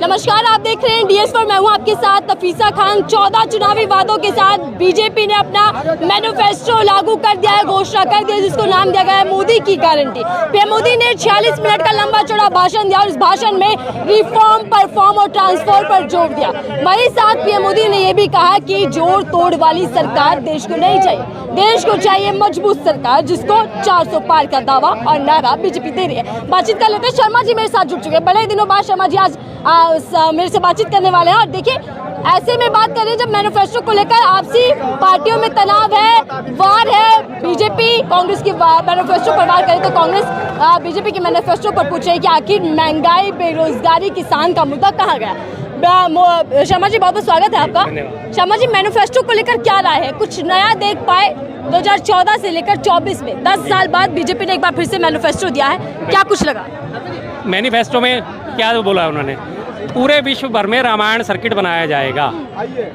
नमस्कार, आप देख रहे हैं DS पर। मैं हूं आपके साथ नफीसा खान। 14 चुनावी वादों के साथ बीजेपी ने अपना मैनिफेस्टो लागू कर दिया है, घोषणा कर दी है, जिसको नाम दिया गया है मोदी की गारंटी। पीएम मोदी ने 46 मिनट का लंबा चौड़ा भाषण दिया और इस भाषण में रिफॉर्म, परफॉर्म और ट्रांसफर पर जोर दिया। वहीं साथ पीएम मोदी ने यह भी कहा कि जोड़ तोड़ वाली सरकार देश को नहीं चाहिए, देश को चाहिए मजबूत सरकार, जिसको 400 पार का दावा और नारा बीजेपी दे रही है। बातचीत कर लेते हैं, शर्मा जी मेरे साथ जुड़ चुके हैं। बड़े दिनों बाद शर्मा जी आज मेरे से बातचीत करने वाले हैं। और देखिए, ऐसे में बात करें जब मैनिफेस्टो को लेकर आपसी पार्टियों में तनाव है, वार है, बीजेपी कांग्रेस की मैनिफेस्टो पर वार करे तो कांग्रेस बीजेपी के मैनिफेस्टो पर पूछे कि आखिर महंगाई, बेरोजगारी, किसान का मुद्दा कहाँ गया। शर्मा जी बहुत बहुत स्वागत है आपका। शर्मा जी, मैनिफेस्टो को लेकर क्या राय है? कुछ नया देख पाए 2014 से लेकर 24 में 10 साल बाद बीजेपी ने एक बार फिर से मैनिफेस्टो दिया है, क्या कुछ लगा? मैनिफेस्टो में क्या बोला उन्होंने? पूरे विश्व भर में रामायण सर्किट बनाया जाएगा,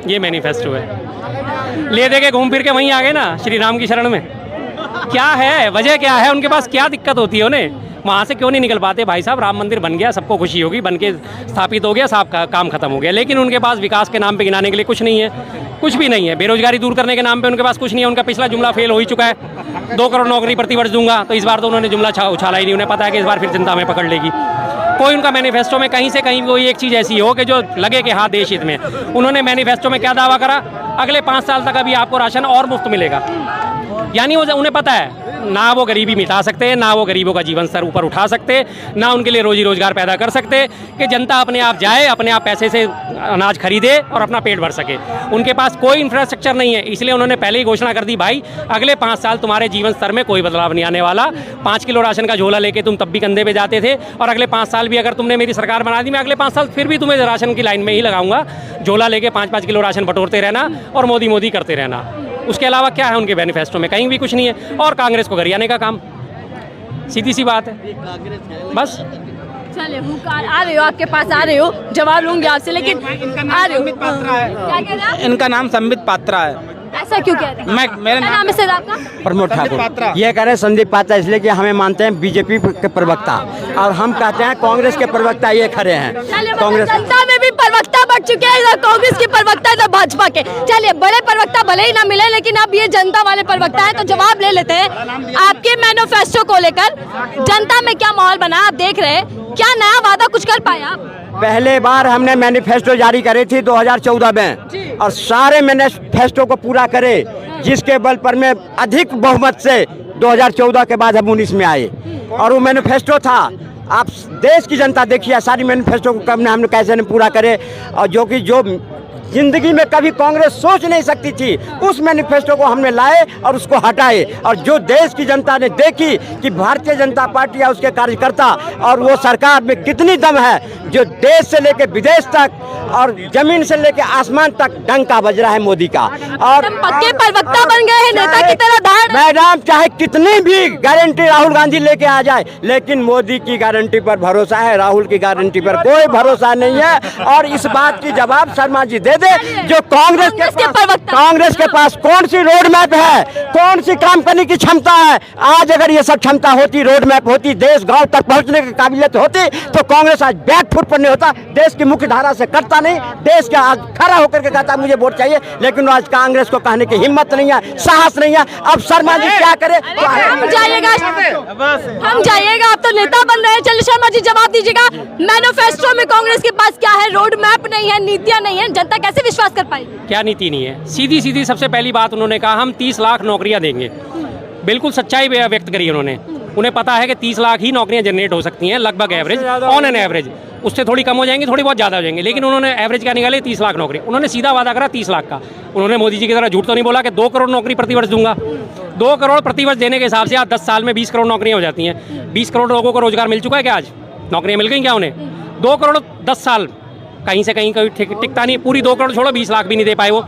ये मैनिफेस्टो है। ले दे के घूम फिर के वहीं आ गए ना श्री राम की शरण में। क्या है वजह, क्या है उनके पास, क्या दिक्कत होती है उन्हें? वहाँ से क्यों नहीं निकल पाते? भाई साहब, राम मंदिर बन गया, सबको खुशी होगी, बन के स्थापित हो गया, सब काम खत्म हो गया, लेकिन उनके पास विकास के नाम पे गिनाने के लिए कुछ नहीं है, कुछ भी नहीं है। बेरोजगारी दूर करने के नाम पे उनके पास कुछ नहीं है। उनका पिछला जुमला फेल हो ही चुका है। 2 करोड़ नौकरी प्रतिवर्ष दूंगा, तो इस बार तो उन्होंने जुमला उछाला ही नहीं। उन्हें पता है कि इस बार फिर जनता में पकड़ लेगी। कोई उनका मैनिफेस्टो में कहीं से कहीं कोई एक चीज़ ऐसी हो कि जो लगे कि हाँ देश हित में। उन्होंने मैनिफेस्टो में क्या दावा करा? अगले 5 साल तक अभी आपको राशन और मुफ्त मिलेगा। यानी उन्हें पता है ना वो गरीबी मिटा सकते हैं, ना वो गरीबों का जीवन स्तर ऊपर उठा सकते, ना उनके लिए रोजी रोजगार पैदा कर सकते कि जनता अपने आप जाए, अपने आप पैसे से अनाज खरीदे और अपना पेट भर सके। उनके पास कोई इंफ्रास्ट्रक्चर नहीं है, इसलिए उन्होंने पहले ही घोषणा कर दी, भाई अगले 5 साल तुम्हारे जीवन स्तर में कोई बदलाव नहीं आने वाला। 5 किलो राशन का झोला लेके तुम तब भी कंधे पे जाते थे, और अगले 5 साल भी अगर तुमने मेरी सरकार बना दी, मैं अगले 5 साल फिर भी तुम्हें राशन की लाइन में ही लगाऊंगा। झोला लेके 5-5 किलो राशन बटोरते रहना और मोदी मोदी करते रहना। उसके अलावा क्या है उनके मैनिफेस्टो में? कहीं भी कुछ नहीं है। और कांग्रेस को गरियाने का काम, सीधी सी बात है बस। चलिए, आ रहे हो, आपके पास आ रहे हो, जवाब लूंगी आपसे, लेकिन आ रहे हो। क्या कह रहे हैं? इनका नाम संबित पात्रा है। ऐसा क्यों कह रहे हैं? मेरा नाम है सर आपका? प्रमोद ठाकुर। ये कह रहे हैं संदीप पात्रा, इसलिए कि हमें मानते हैं बीजेपी के प्रवक्ता, और हम कहते हैं कांग्रेस के प्रवक्ता ये खड़े हैं। कांग्रेस जनता में भी प्रवक्ता बढ़ चुके हैं, इधर कांग्रेस के प्रवक्ता, इधर भाजपा के। चलिए, बड़े प्रवक्ता भले ही ना मिले, लेकिन अब ये जनता वाले प्रवक्ता है, तो जवाब ले लेते हैं। आपके मैनिफेस्टो को लेकर जनता में क्या माहौल बना, आप देख रहे हैं, क्या नया वादा कुछ कर पाए आप? पहले बार हमने मैनिफेस्टो जारी करे थी 2014 में, और सारे मैनिफेस्टो को पूरा करे, जिसके बल पर में अधिक बहुमत से 2014 के बाद हम 19 में आए। और वो मैनिफेस्टो था, आप देश की जनता देखिए सारी मैनिफेस्टो को कब हमने कैसे ने पूरा करे, और जो जिंदगी में कभी कांग्रेस सोच नहीं सकती थी, उस मैनिफेस्टो को हमने लाए और उसको हटाए। और जो देश की जनता ने देखी कि भारतीय जनता पार्टी या उसके कार्यकर्ता और वो सरकार में कितनी दम है, जो देश से लेके विदेश तक और जमीन से लेके आसमान तक डंका बज रहा है मोदी का। और पक्के प्रवक्ता बन गए हैं, नेता की तरह धार। मैडम, चाहे कितनी भी गारंटी राहुल गांधी लेके आ जाए, लेकिन मोदी की गारंटी पर भरोसा है, राहुल की गारंटी पर कोई भरोसा नहीं है। और इस बात की जवाब शर्मा जी दे दे, जो कांग्रेस के पास कौन सी रोड मैप है, कौन सी काम करने की क्षमता है। आज अगर ये सब क्षमता होती, रोड मैप होती, देश गांव तक पहुंचने की काबिलियत होती, तो कांग्रेस आज बैक फुट पर नहीं होता, देश की मुख्य धारा से करता नहीं, देश के आज खड़ा होकर के कहता मुझे वोट चाहिए। लेकिन आज कांग्रेस को कहने की हिम्मत नहीं है, साहस नहीं है। अब शर्मा जी क्या करे? हम जाइएगा, आप तो नेता बन रहे हैं। चलिए शर्मा जी, जवाब दीजिएगा, मैनिफेस्टो में कांग्रेस के पास क्या है? रोड मैप नहीं है, नीतियां नहीं है, जनता कैसे विश्वास कर पाएगी? क्या नीति नहीं है? सीधी सीधी सबसे पहली बात उन्होंने कहा, हम 30 लाख नौकरियां देंगे। बिल्कुल सच्चाई व्यक्त करी उन्होंने। उन्हें पता है कि 30 लाख ही नौकरियां जनरेट हो सकती हैं, लगभग एवरेज, ऑन एन एवरेज। उससे थोड़ी कम हो जाएंगी, थोड़ी बहुत ज़्यादा हो जाएंगी, लेकिन उन्होंने एवरेज क्या निकाले? 30 लाख नौकरी। उन्होंने सीधा वादा करा 30 लाख का। उन्होंने मोदी जी की तरह झूठ तो नहीं बोला कि 2 करोड़ नौकरी प्रतिवर्ष दूंगा। 2 करोड़ प्रतिवर्ष देने के हिसाब से आज 10 साल में 20 करोड़ नौकरियां हो जाती हैं। 20 करोड़ लोगों को रोजगार मिल चुका है क्या? आज नौकरियां मिल गई क्या उन्हें? 2 करोड़ 10 साल कहीं से कहीं कोई टिकता नहीं। पूरी 2 करोड़ छोड़ो, 20 लाख भी नहीं दे पाए वो।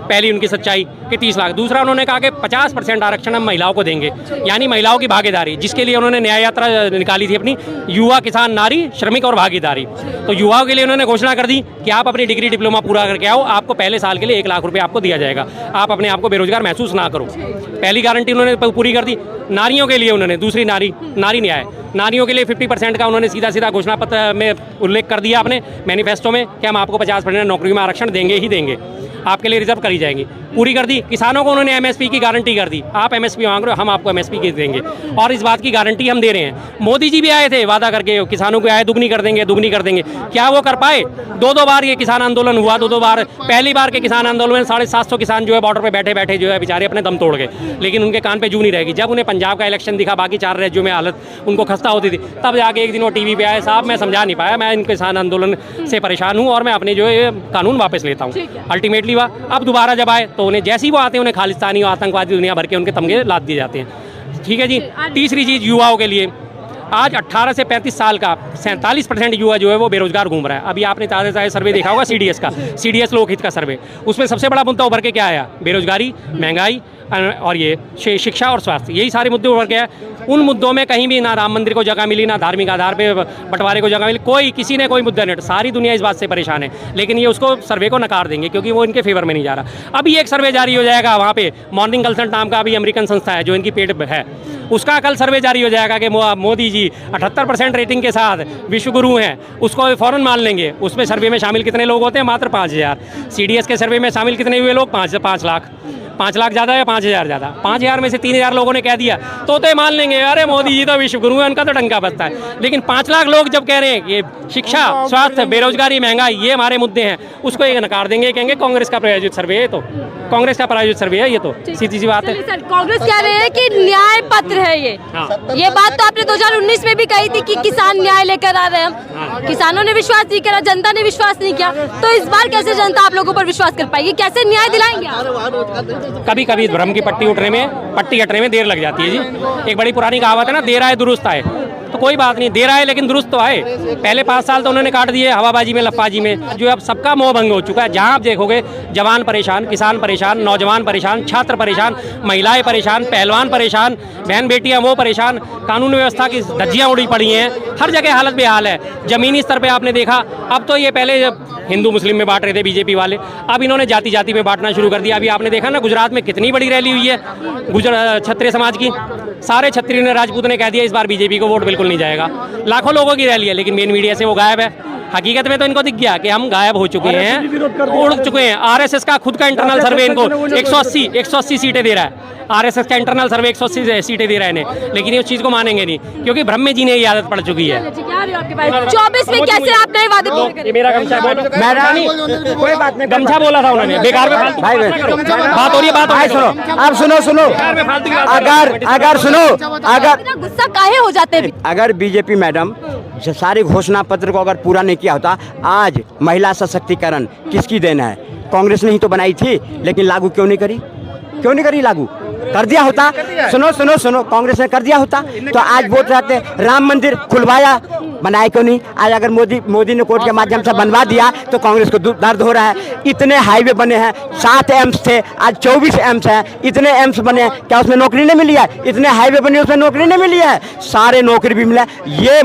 पहली उनकी सच्चाई कि 30 लाख। दूसरा, उन्होंने कहा कि 50% आरक्षण हम महिलाओं को देंगे, यानी महिलाओं की भागीदारी, जिसके लिए उन्होंने न्याय यात्रा निकाली थी अपनी, युवा, किसान, नारी, श्रमिक और भागीदारी। तो युवाओं के लिए उन्होंने घोषणा कर दी कि आप अपनी डिग्री डिप्लोमा पूरा करके आओ, आपको पहले साल के लिए 1 लाख रुपये आपको दिया जाएगा, आप अपने आप को बेरोजगार महसूस ना करो। पहली गारंटी उन्होंने पूरी कर दी। नारियों के लिए उन्होंने दूसरी नारी न्याय, नारियों के लिए 50% का उन्होंने सीधा सीधा घोषणा पत्र में उल्लेख कर दिया अपने मैनिफेस्टो में कि हम आपको 50% नौकरियों में आरक्षण देंगे ही देंगे, आपके लिए रिजर्व करी जाएंगी, पूरी कर दी। किसानों को उन्होंने एमएसपी की गारंटी कर दी, आप एमएसपी मांग रहे हो, हम आपको एमएसपी की देंगे, और इस बात की गारंटी हम दे रहे हैं। मोदी जी भी आए थे वादा करके, किसानों को आए दुगनी कर देंगे, दुगनी कर देंगे, क्या वो कर पाए? दो बार ये किसान आंदोलन हुआ, दो बार। पहली बार के किसान आंदोलन में 750 किसान जो है बॉर्डर पर बैठे बैठे जो है बेचारे अपने दम तोड़ गए, लेकिन उनके कान पे जू नहीं रहेगी। जब उन्हें पंजाब का इलेक्शन दिखा, बाकी 4 राज्यों में हालत उनको खस्ता होती थी, तब जाके एक दिन वो टीवी पे आए, साहब मैं समझा नहीं पाया, मैं इन किसान आंदोलन से परेशान हूँ और मैं अपने जो है कानून वापस लेता हूँ। अल्टीमेटली वह अब दोबारा जब आए तो उन्हें जैसे ही वो आते हैं उन्हें खालिस्तानी और आतंकवादी दुनिया भर के उनके तमगे लाद दिए जाते हैं। ठीक है जी। तीसरी चीज़ युवाओं के लिए, आज 18 से 35 साल का 47% युवा जो है वो बेरोजगार घूम रहा है। अभी आपने ताज़ा सर्वे देखा होगा सीडीएस का, सीडीएस लोकहित का सर्वे, उसमें सबसे बड़ा मुद्दा उभर के क्या आया? बेरोजगारी, महंगाई और ये शिक्षा और स्वास्थ्य, यही सारे मुद्दे उभर के आए। उन मुद्दों में कहीं भी ना राम मंदिर को जगह मिली, ना धार्मिक आधार पे बंटवारे को जगह मिली, किसी ने कोई मुद्दा नहीं। सारी दुनिया इस बात से परेशान है, लेकिन ये उसको सर्वे को नकार देंगे क्योंकि वो इनके फेवर में नहीं जा रहा। अभी एक सर्वे जारी हो जाएगा वहाँ पे, मॉर्निंग कंसल्ट नाम का अभी अमेरिकन संस्था है जो इनकी पेड है, उसका कल सर्वे जारी हो जाएगा कि मोदी जी 78% रेटिंग के साथ विश्व गुरु हैं, उसको फ़ौरन मान लेंगे। उसमें सर्वे में शामिल कितने लोग होते हैं? मात्र 5000। सीडीएस के सर्वे में शामिल कितने हुए लोग? 5 लाख। 5 लाख ज़्यादा है, 5000 ज़्यादा। 5000 में से 3000 लोगों ने कह दिया तो मान लेंगे, अरे मोदी जी तो विश्व गुरु है, उनका तो डंका बजता है। लेकिन 5 लाख लोग जब कह रहे हैं कि शिक्षा, स्वास्थ्य, बेरोजगारी, महंगाई ये हमारे मुद्दे हैं, उसको ये नकार देंगे, कहेंगे कांग्रेस का प्रायोजित सर्वे है, तो कांग्रेस का प्रायोजित सर्वे है, ये तो सीधी सी बात है। सर, कांग्रेस कह रहे हैं कि न्याय पत्र है ये। हाँ। ये बात तो आपने 2019 में भी कही थी कि किसान न्याय लेकर आ रहे हैं। किसानों ने विश्वास नहीं करा, जनता ने विश्वास नहीं किया, तो इस बार कैसे जनता आप लोगों पर विश्वास कर पाएगी? कैसे न्याय दिलाएंगे आप? कभी कभी भ्रम की पट्टी हटने में देर लग जाती है जी। एक बड़ी पुरानी कहावत है ना, देर आए दुरुस्त आए, तो कोई बात नहीं, देर आए लेकिन दुरुस्त तो आए। पहले 5 साल तो उन्होंने काट दिए हवाबाजी में, लफ्फाजी में, जो अब सबका मोह भंग हो चुका है। जहां आप देखोगे जवान परेशान, किसान परेशान, नौजवान परेशान, छात्र परेशान, महिलाएं परेशान, पहलवान परेशान, बहन बेटियां वो परेशान, कानून व्यवस्था की धज्जियां उड़ी पड़ी हैं, हर जगह हालत बेहाल है। जमीनी स्तर पर आपने देखा, अब तो ये पहले हिंदू मुस्लिम में बांट रहे थे बीजेपी वाले, अब इन्होंने जाति जाति में बांटना शुरू कर दिया। अभी आपने देखा ना गुजरात में कितनी बड़ी रैली हुई है क्षत्रिय समाज की, सारे क्षत्रिय ने, राजपूत ने कह दिया इस बार बीजेपी को वोट बिल्कुल नहीं जाएगा। लाखों लोगों की रैली है, लेकिन मेन मीडिया से वो गायब है। हकीकत में तो इनको दिख गया कि हम गायब हो चुके हैं, उड़ चुके हैं। आरएसएस का खुद का इंटरनल सर्वे इनको 180 सीटें दे रहा है। आरएसएस का इंटरनल सर्वे 180 सीटें दे रहे हैं, लेकिन ये उस चीज को मानेंगे नहीं क्योंकि भ्रम में जीने की आदत पड़ चुकी है। 24 में कैसे आप नए वादे पूरे करेंगे? ये मेरा गमछा कोई बात नहीं, गमछा बोला था उन्होंने, बेकार में फालतू भाई बात हो रही है, बात भाई सुनो, आप सुनो, अगर सुनो, अगर गुस्सा काहे हो जाते हैं? अगर बीजेपी मैडम सारे घोषणा पत्र को अगर पूरा नहीं किया होता, आज महिला सशक्तिकरण किसकी देन है? कांग्रेस ने ही तो बनाई थी, लेकिन लागू क्यों नहीं करी? लागू कर दिया होता, सुनो, कांग्रेस ने कर दिया होता तो आज वोट रहते। राम मंदिर खुलवाया, बनाए क्यों नहीं? आज अगर मोदी ने कोर्ट के माध्यम से बनवा दिया तो कांग्रेस को दर्द हो रहा है। इतने हाईवे बने हैं, 7 एम्स थे, आज 24 एम्स हैं। इतने एम्स बने हैं, क्या उसमें नौकरी नहीं मिली है? इतने हाईवे बने, उसमें नौकरी नहीं मिली है? सारे नौकरी भी मिला। ये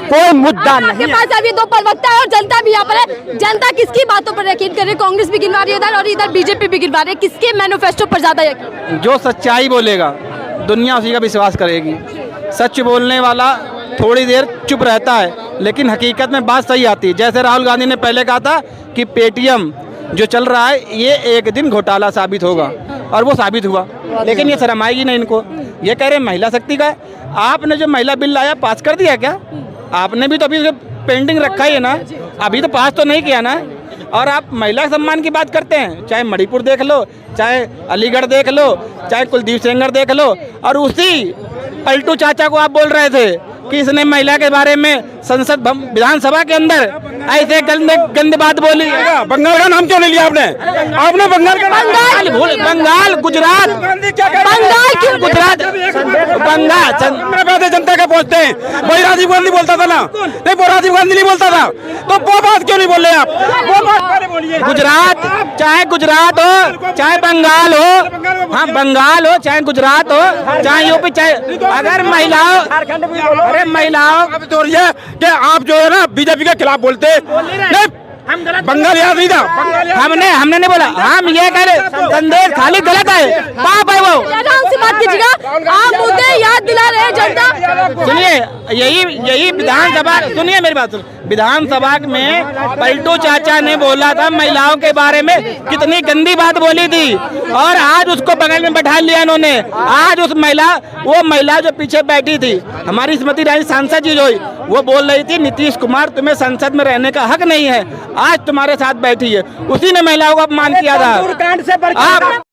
कोई मुद्दा नहीं है। पास अभी 2 प्रवक्ता है और जनता भी यहाँ पर है। जनता किसकी बातों पर यकीन करे? कांग्रेस भी गिनवा रही है इधर और इधर बीजेपी भी गिनवा रही है। किसके मैनिफेस्टो पर ज्यादा यकीन? जो सच्चाई बोलेगा दुनिया उसी का विश्वास करेगी। सच बोलने वाला थोड़ी देर चुप रहता है, लेकिन हकीकत में बात सही आती है। जैसे राहुल गांधी ने पहले कहा था कि पेटीएम जो चल रहा है ये एक दिन घोटाला साबित होगा, और वो साबित हुआ। लेकिन ये शर्म आएगी नहीं इनको। ये कह रहे हैं महिला शक्ति का है। आपने जो महिला बिल लाया पास कर दिया क्या? आपने भी तो अभी पेंडिंग रखा ही है ना, अभी तो पास तो नहीं किया ना। और आप महिला सम्मान की बात करते हैं, चाहे मणिपुर देख लो, चाहे अलीगढ़ देख लो, चाहे कुलदीप सेंगर देख लो, और उसी पलटू चाचा को आप बोल रहे थे कि इसने महिला के बारे में संसद विधानसभा के अंदर ऐसे गंदे बात बोली। बंगाल का नाम क्यों नहीं लिया आपने? बंगाल का बंगाल, गुजरात, बंगाल जनता के पहुंचते हैं। वही राजीव गांधी बोलता था ना, नहीं वो राजीव गांधी नहीं बोलता था, तो वो बात क्यों नहीं बोल रहे आप? वो बात बोलिए। गुजरात, चाहे गुजरात हो, चाहे बंगाल हो, हाँ बंगाल हो, चाहे गुजरात हो, चाहे यूपी, चाहे अगर महिलाओं, अरे महिलाओं तो ये कि आप जो है ना बीजेपी के खिलाफ बोलते नहीं, बंगाल याद नहीं था। हमने नहीं बोला, हम ये कह रहे संदेश खाली गलत है, पाप है वो। ढंग से बात कीजिएगा, आप मुद्दे याद दिला रहे हैं जनता। सुनिए, यही विधानसभा, सुनिए मेरी बात सुनिए, विधानसभा में पलटू चाचा ने बोला था महिलाओं के बारे में, कितनी गंदी बात बोली थी, और आज उसको बगल में बैठा लिया इन्होंने। आज उस वो महिला जो पीछे बैठी थी, हमारी स्मृति ईरानी सांसद जी जो वो बोल रही थी नीतीश कुमार तुम्हें संसद में रहने का हक नहीं है, आज तुम्हारे साथ बैठी है, उसी ने महिलाओं को अपमान किया था। कांड से